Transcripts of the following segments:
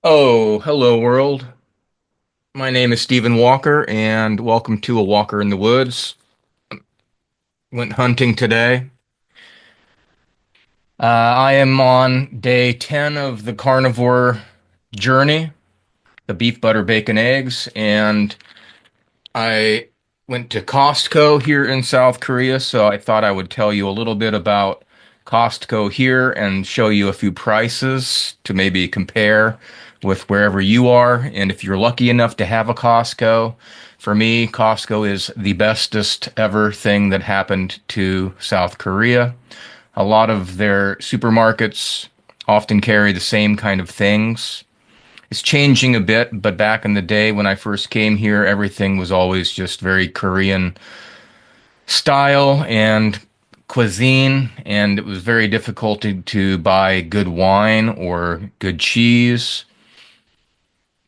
Oh, hello world. My name is Stephen Walker, and welcome to A Walker in the Woods. Went hunting today. I am on day 10 of the carnivore journey, the beef, butter, bacon, eggs, and I went to Costco here in South Korea, so I thought I would tell you a little bit about Costco here and show you a few prices to maybe compare with wherever you are. And if you're lucky enough to have a Costco, for me, Costco is the bestest ever thing that happened to South Korea. A lot of their supermarkets often carry the same kind of things. It's changing a bit, but back in the day when I first came here, everything was always just very Korean style and cuisine, and it was very difficult to buy good wine or good cheese,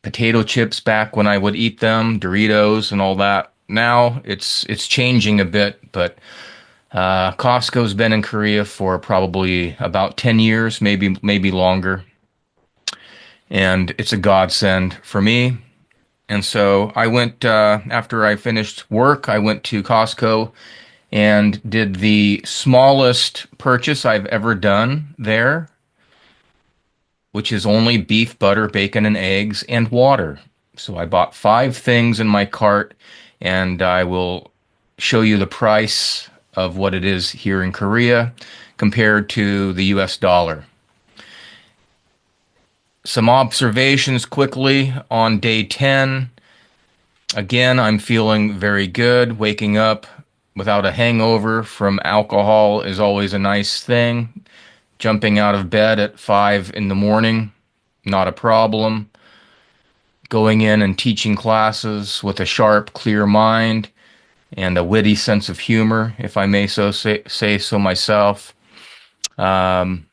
potato chips back when I would eat them, Doritos and all that. Now it's changing a bit, but Costco's been in Korea for probably about 10 years, maybe longer, and it's a godsend for me. And so I went, after I finished work, I went to Costco and did the smallest purchase I've ever done there, which is only beef, butter, bacon, and eggs and water. So I bought five things in my cart, and I will show you the price of what it is here in Korea compared to the US dollar. Some observations quickly on day 10. Again, I'm feeling very good. Waking up without a hangover from alcohol is always a nice thing. Jumping out of bed at 5 in the morning, not a problem. Going in and teaching classes with a sharp, clear mind and a witty sense of humor, if I may say so myself. Um,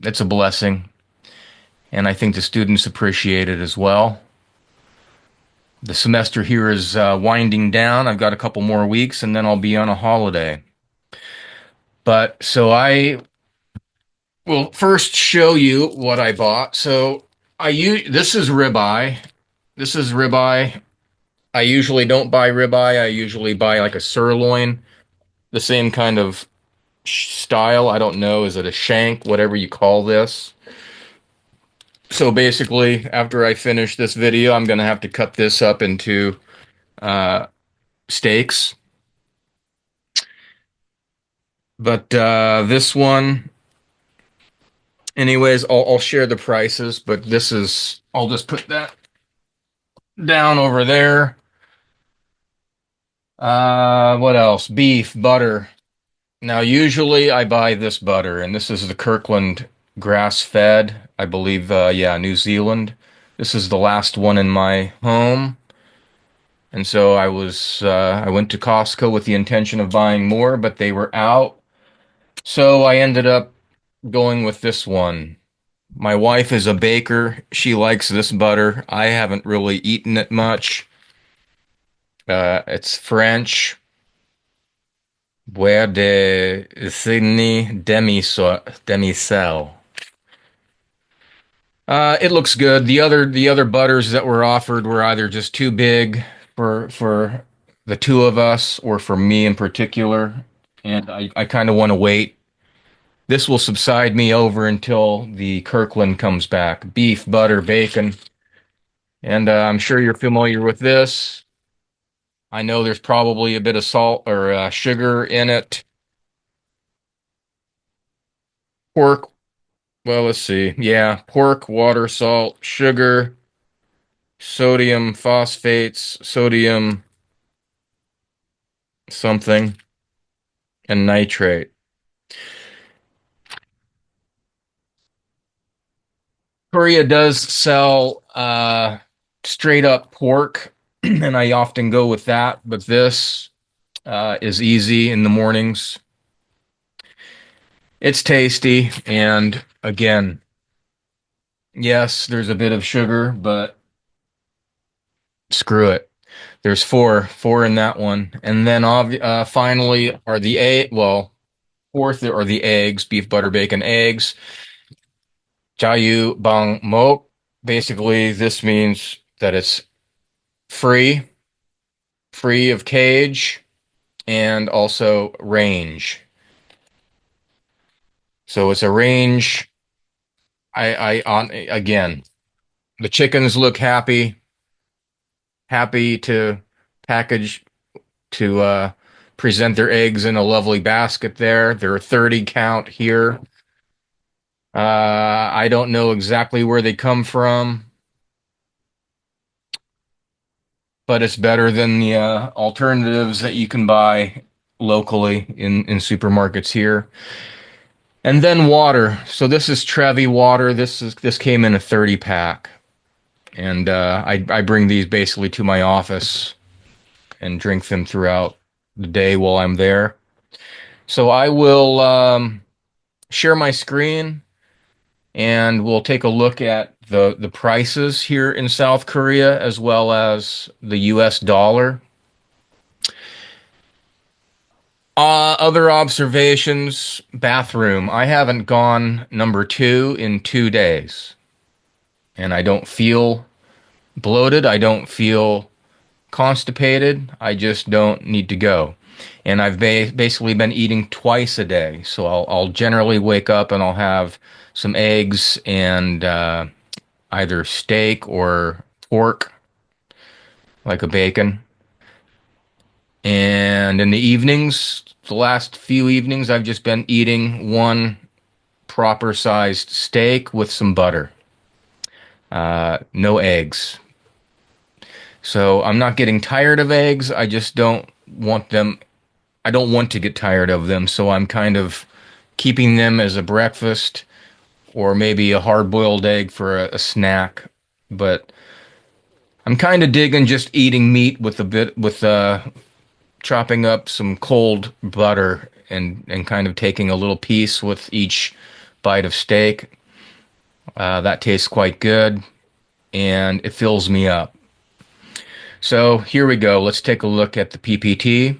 it's a blessing, and I think the students appreciate it as well. The semester here is winding down. I've got a couple more weeks and then I'll be on a holiday. But so I will first show you what I bought. So I use this is ribeye. This is ribeye. I usually don't buy ribeye. I usually buy like a sirloin, the same kind of style. I don't know. Is it a shank? Whatever you call this. So basically, after I finish this video, I'm gonna have to cut this up into uh, steaks. But this one, anyways, I'll share the prices. But this is, I'll just put that down over there. What else? Beef, butter. Now, usually I buy this butter, and this is the Kirkland grass-fed, I believe, yeah, New Zealand. This is the last one in my home. And so I went to Costco with the intention of buying more, but they were out. So I ended up going with this one. My wife is a baker. She likes this butter. I haven't really eaten it much. It's French. Beurre de Signy demi-sel. It looks good. The other butters that were offered were either just too big for the two of us or for me in particular, and I kind of want to wait. This will subside me over until the Kirkland comes back. Beef, butter, bacon, and I'm sure you're familiar with this. I know there's probably a bit of salt or sugar in it. Pork, well, let's see. Yeah, pork, water, salt, sugar, sodium phosphates, sodium something, and nitrate. Korea does sell straight up pork, and I often go with that, but this is easy in the mornings. It's tasty, and again, yes, there's a bit of sugar, but screw it. There's four in that one, and then finally are the well, fourth are the eggs, beef, butter, bacon, eggs. Jayu bang mo. Basically, this means that it's free, free of cage, and also range. So it's a range. On again, the chickens look happy, happy to package to present their eggs in a lovely basket there. There are 30 count here. I don't know exactly where they come from, but it's better than the alternatives that you can buy locally in supermarkets here. And then water. So this is Trevi water. This came in a 30 pack, and I bring these basically to my office and drink them throughout the day while I'm there. So I will share my screen and we'll take a look at the prices here in South Korea as well as the US dollar. Other observations, bathroom. I haven't gone number two in 2 days, and I don't feel bloated. I don't feel constipated. I just don't need to go. And I've basically been eating twice a day. So I'll generally wake up and I'll have some eggs and either steak or pork, like a bacon. And in the evenings, the last few evenings, I've just been eating one proper sized steak with some butter. No eggs. So I'm not getting tired of eggs. I just don't want them. I don't want to get tired of them. So I'm kind of keeping them as a breakfast or maybe a hard boiled egg for a snack. But I'm kind of digging just eating meat with a bit, with chopping up some cold butter and kind of taking a little piece with each bite of steak. That tastes quite good and it fills me up. So here we go. Let's take a look at the PPT.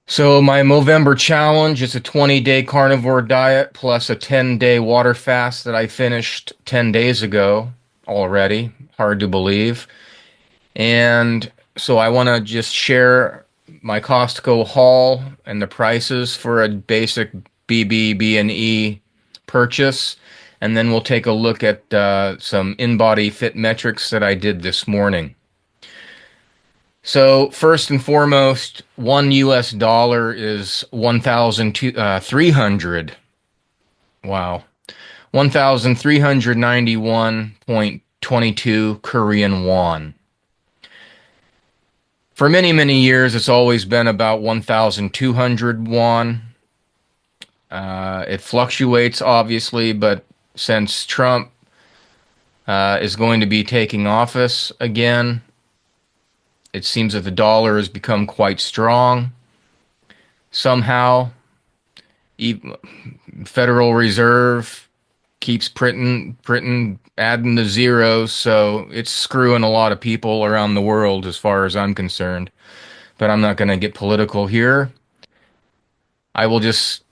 So my MOVEmber challenge is a 20-day carnivore diet plus a 10-day water fast that I finished 10 days ago already. Hard to believe. And so I want to just share my Costco haul and the prices for a basic BB&E purchase. And then we'll take a look at some in-body fit metrics that I did this morning. So first and foremost, one US dollar is 1,300. Wow. 1,391.22 Korean won. For many, many years, it's always been about 1,200 won. It fluctuates, obviously, but since Trump is going to be taking office again, it seems that the dollar has become quite strong. Somehow, Federal Reserve keeps printing, adding the zeros, so it's screwing a lot of people around the world as far as I'm concerned. But I'm not going to get political here. I will just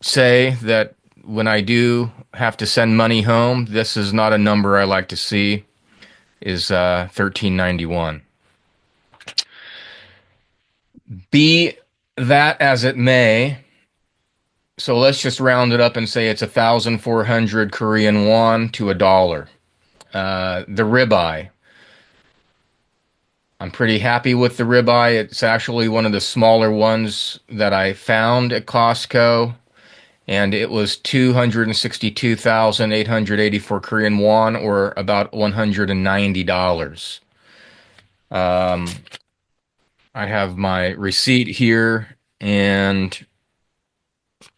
say that when I do have to send money home, this is not a number I like to see, is 1391. Be that as it may, so let's just round it up and say it's 1,400 Korean won to a dollar. The ribeye. I'm pretty happy with the ribeye. It's actually one of the smaller ones that I found at Costco, and it was 262,884 Korean won, or about $190. Um, I have my receipt here, and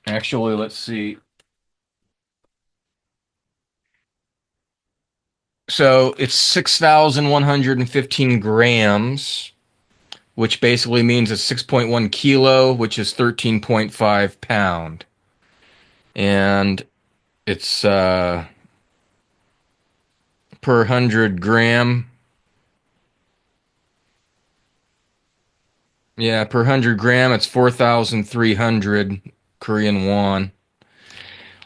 actually, let's see. So it's 6,115 grams, which basically means it's 6.1 kilo, which is 13.5 pound. And it's per 100 gram. Yeah, per 100 gram, it's 4,300 Korean won.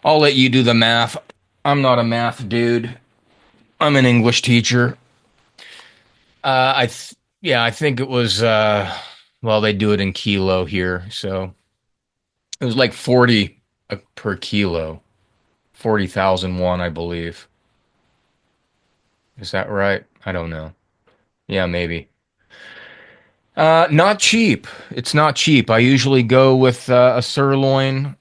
I'll let you do the math I'm not a math dude. I'm an English teacher. Yeah, I think it was well, they do it in kilo here, so it was like 40 per kilo. 40,001, I believe. Is that right? I don't know. Yeah, maybe. Not cheap. It's not cheap. I usually go with a sirloin,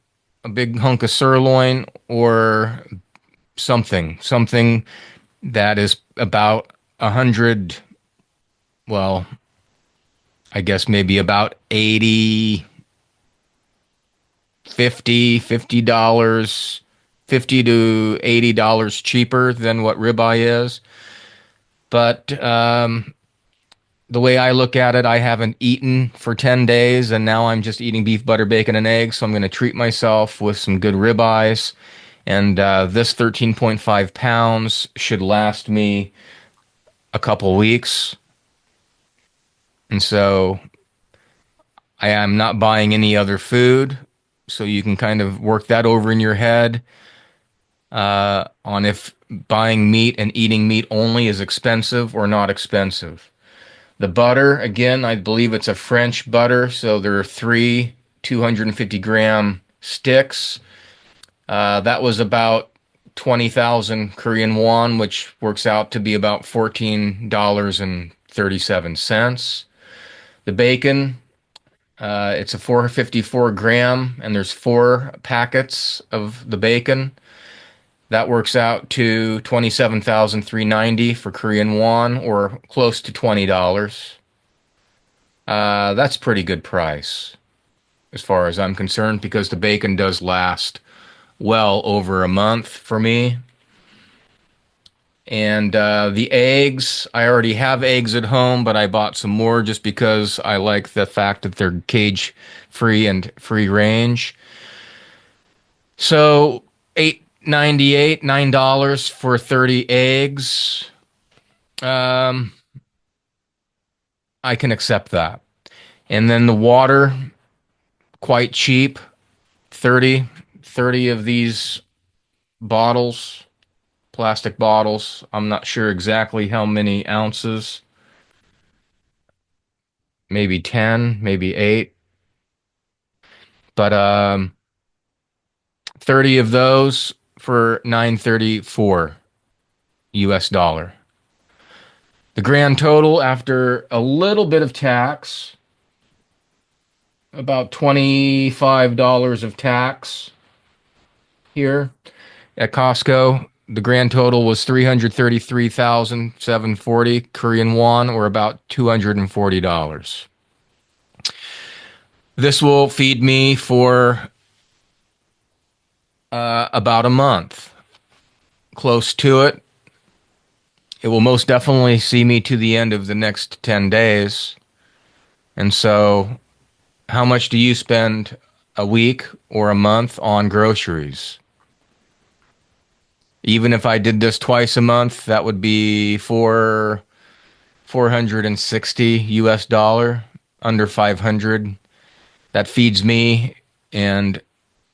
a big hunk of sirloin, or something that is about 100, well, I guess maybe about 80, 50 dollars, 50 to $80 cheaper than what ribeye is. But the way I look at it, I haven't eaten for 10 days, and now I'm just eating beef, butter, bacon, and eggs. So I'm going to treat myself with some good ribeyes. And this 13.5 pounds should last me a couple weeks. And so I am not buying any other food. So you can kind of work that over in your head on if buying meat and eating meat only is expensive or not expensive. The butter, again, I believe it's a French butter, so there are three 250-gram sticks. That was about 20,000 Korean won, which works out to be about $14.37. The bacon, it's a 454 gram, and there's four packets of the bacon. That works out to 27,390 for Korean won, or close to $20. That's pretty good price as far as I'm concerned because the bacon does last well over a month for me. And the eggs, I already have eggs at home, but I bought some more just because I like the fact that they're cage free and free range. So 8.98, $9 for 30 eggs. Um, I can accept that. And then the water, quite cheap. 30 of these bottles, plastic bottles. I'm not sure exactly how many ounces. Maybe 10, maybe 8. But 30 of those for 934 US dollar. The grand total after a little bit of tax, about $25 of tax here at Costco. The grand total was 333,740 Korean won, or about $240. This will feed me for about a month, close to it. It will most definitely see me to the end of the next 10 days. And so, how much do you spend a week or a month on groceries? Even if I did this twice a month, that would be 460 US dollar, under 500. That feeds me and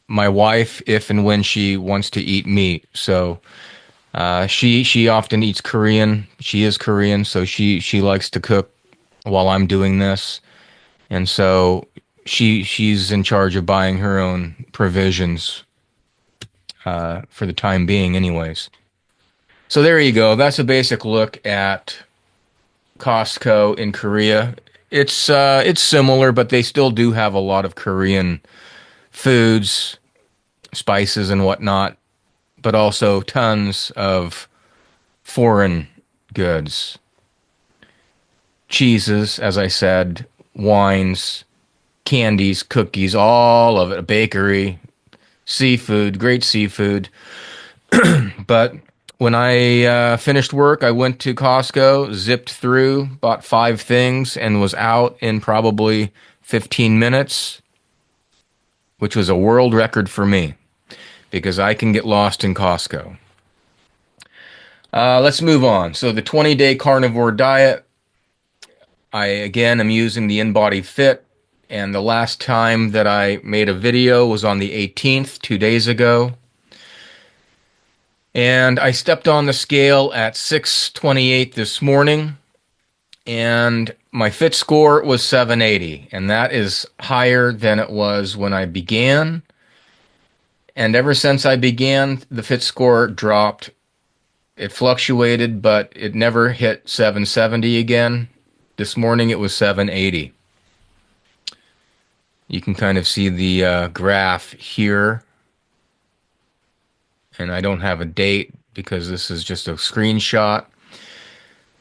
my wife if and when she wants to eat meat. So she often eats Korean. She is Korean, so she likes to cook while I'm doing this, and so she's in charge of buying her own provisions for the time being, anyways. So there you go. That's a basic look at Costco in Korea. It's similar, but they still do have a lot of Korean foods, spices, and whatnot, but also tons of foreign goods, cheeses, as I said, wines, candies, cookies, all of it, a bakery, seafood, great seafood. But when I finished work, I went to Costco, zipped through, bought 5 things, and was out in probably 15 minutes, which was a world record for me because I can get lost in Costco. Let's move on. So the 20-day carnivore diet, I again am using the InBody Fit, and the last time that I made a video was on the 18th, 2 days ago. And I stepped on the scale at 628 this morning, and my fit score was 780, and that is higher than it was when I began. And ever since I began, the fit score dropped. It fluctuated, but it never hit 770 again. This morning it was 780. You can kind of see the graph here, and I don't have a date because this is just a screenshot.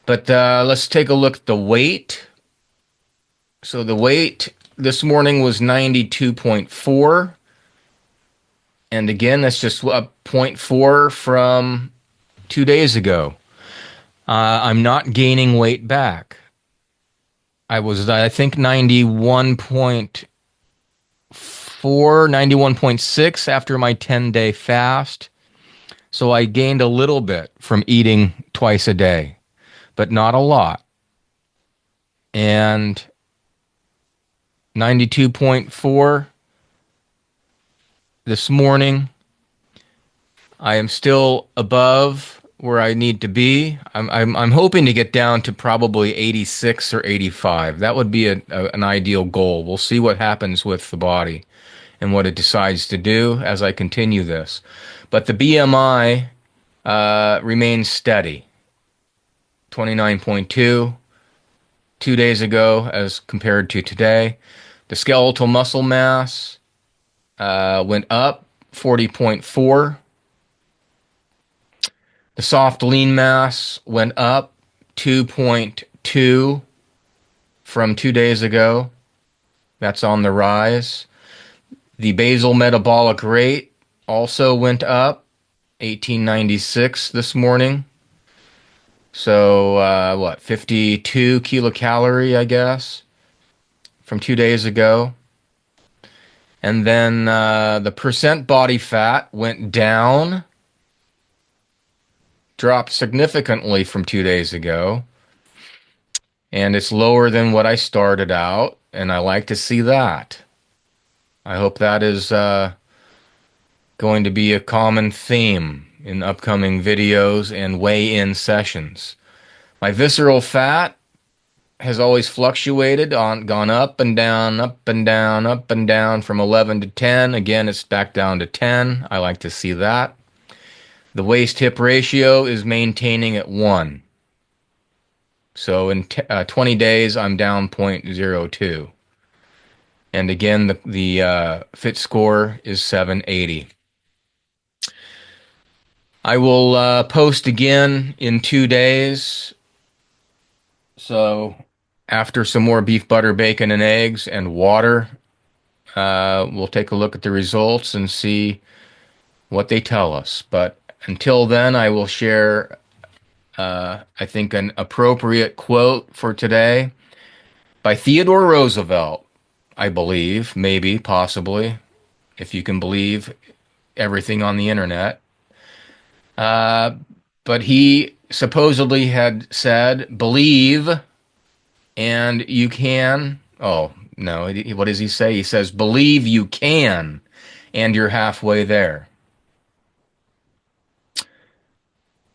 But let's take a look at the weight. So the weight this morning was 92.4. And again, that's just up zero point 0.4 from 2 days ago. I'm not gaining weight back. I think 91.4, 91.6 after my 10-day fast. So I gained a little bit from eating twice a day, but not a lot. And 92.4 this morning. I am still above where I need to be. I'm hoping to get down to probably 86 or 85. That would be an ideal goal. We'll see what happens with the body and what it decides to do as I continue this. But the BMI remains steady. 29.2 2 days ago as compared to today. The skeletal muscle mass went up 40.4. The soft lean mass went up 2.2 from 2 days ago. That's on the rise. The basal metabolic rate also went up 1896 this morning. So 52 kilocalorie, I guess, from 2 days ago. And then the percent body fat went down, dropped significantly from 2 days ago, and it's lower than what I started out, and I like to see that. I hope that is going to be a common theme in upcoming videos and weigh-in sessions. My visceral fat has always fluctuated, gone up and down, up and down, up and down from 11 to 10. Again, it's back down to 10. I like to see that. The waist-hip ratio is maintaining at 1. So in 20 days, I'm down 0.02. And again, the fit score is 780. I will post again in 2 days. So after some more beef, butter, bacon, and eggs and water, we'll take a look at the results and see what they tell us. But until then, I will share, I think, an appropriate quote for today by Theodore Roosevelt, I believe, maybe, possibly, if you can believe everything on the internet. But he supposedly had said, believe and you can. Oh, no, what does he say? He says, believe you can, and you're halfway there.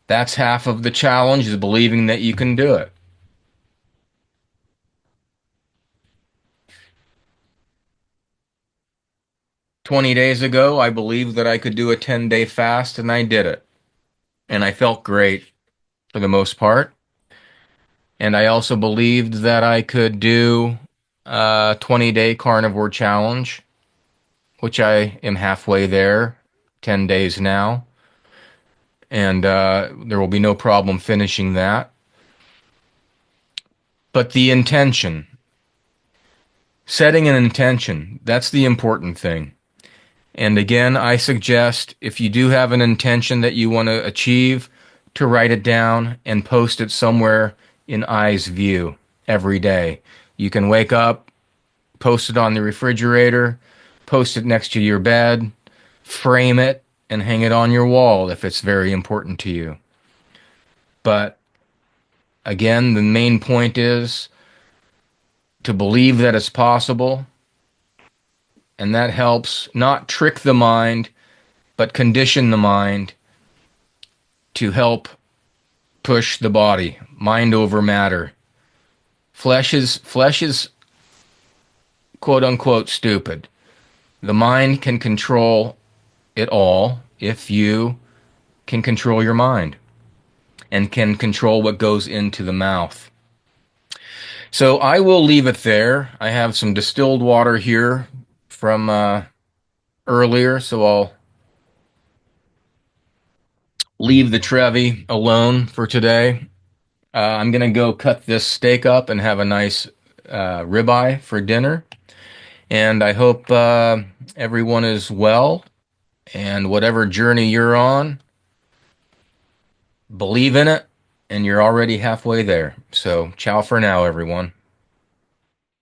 That's half of the challenge, is believing that you can do it. "20 days ago, I believed that I could do a 10-day fast, and I did it. And I felt great for the most part. And I also believed that I could do a 20-day carnivore challenge, which I am halfway there, 10 days now. And there will be no problem finishing that. But the intention, setting an intention, that's the important thing. And again, I suggest if you do have an intention that you want to achieve, to write it down and post it somewhere in eye's view every day. You can wake up, post it on the refrigerator, post it next to your bed, frame it, and hang it on your wall if it's very important to you. But again, the main point is to believe that it's possible, and that helps not trick the mind, but condition the mind to help push the body, mind over matter. Flesh is quote unquote stupid. The mind can control it all if you can control your mind and can control what goes into the mouth. So I will leave it there. I have some distilled water here from earlier, so I'll leave the Trevi alone for today. I'm going to go cut this steak up and have a nice ribeye for dinner. And I hope everyone is well, and whatever journey you're on, believe in it, and you're already halfway there. So, ciao for now, everyone.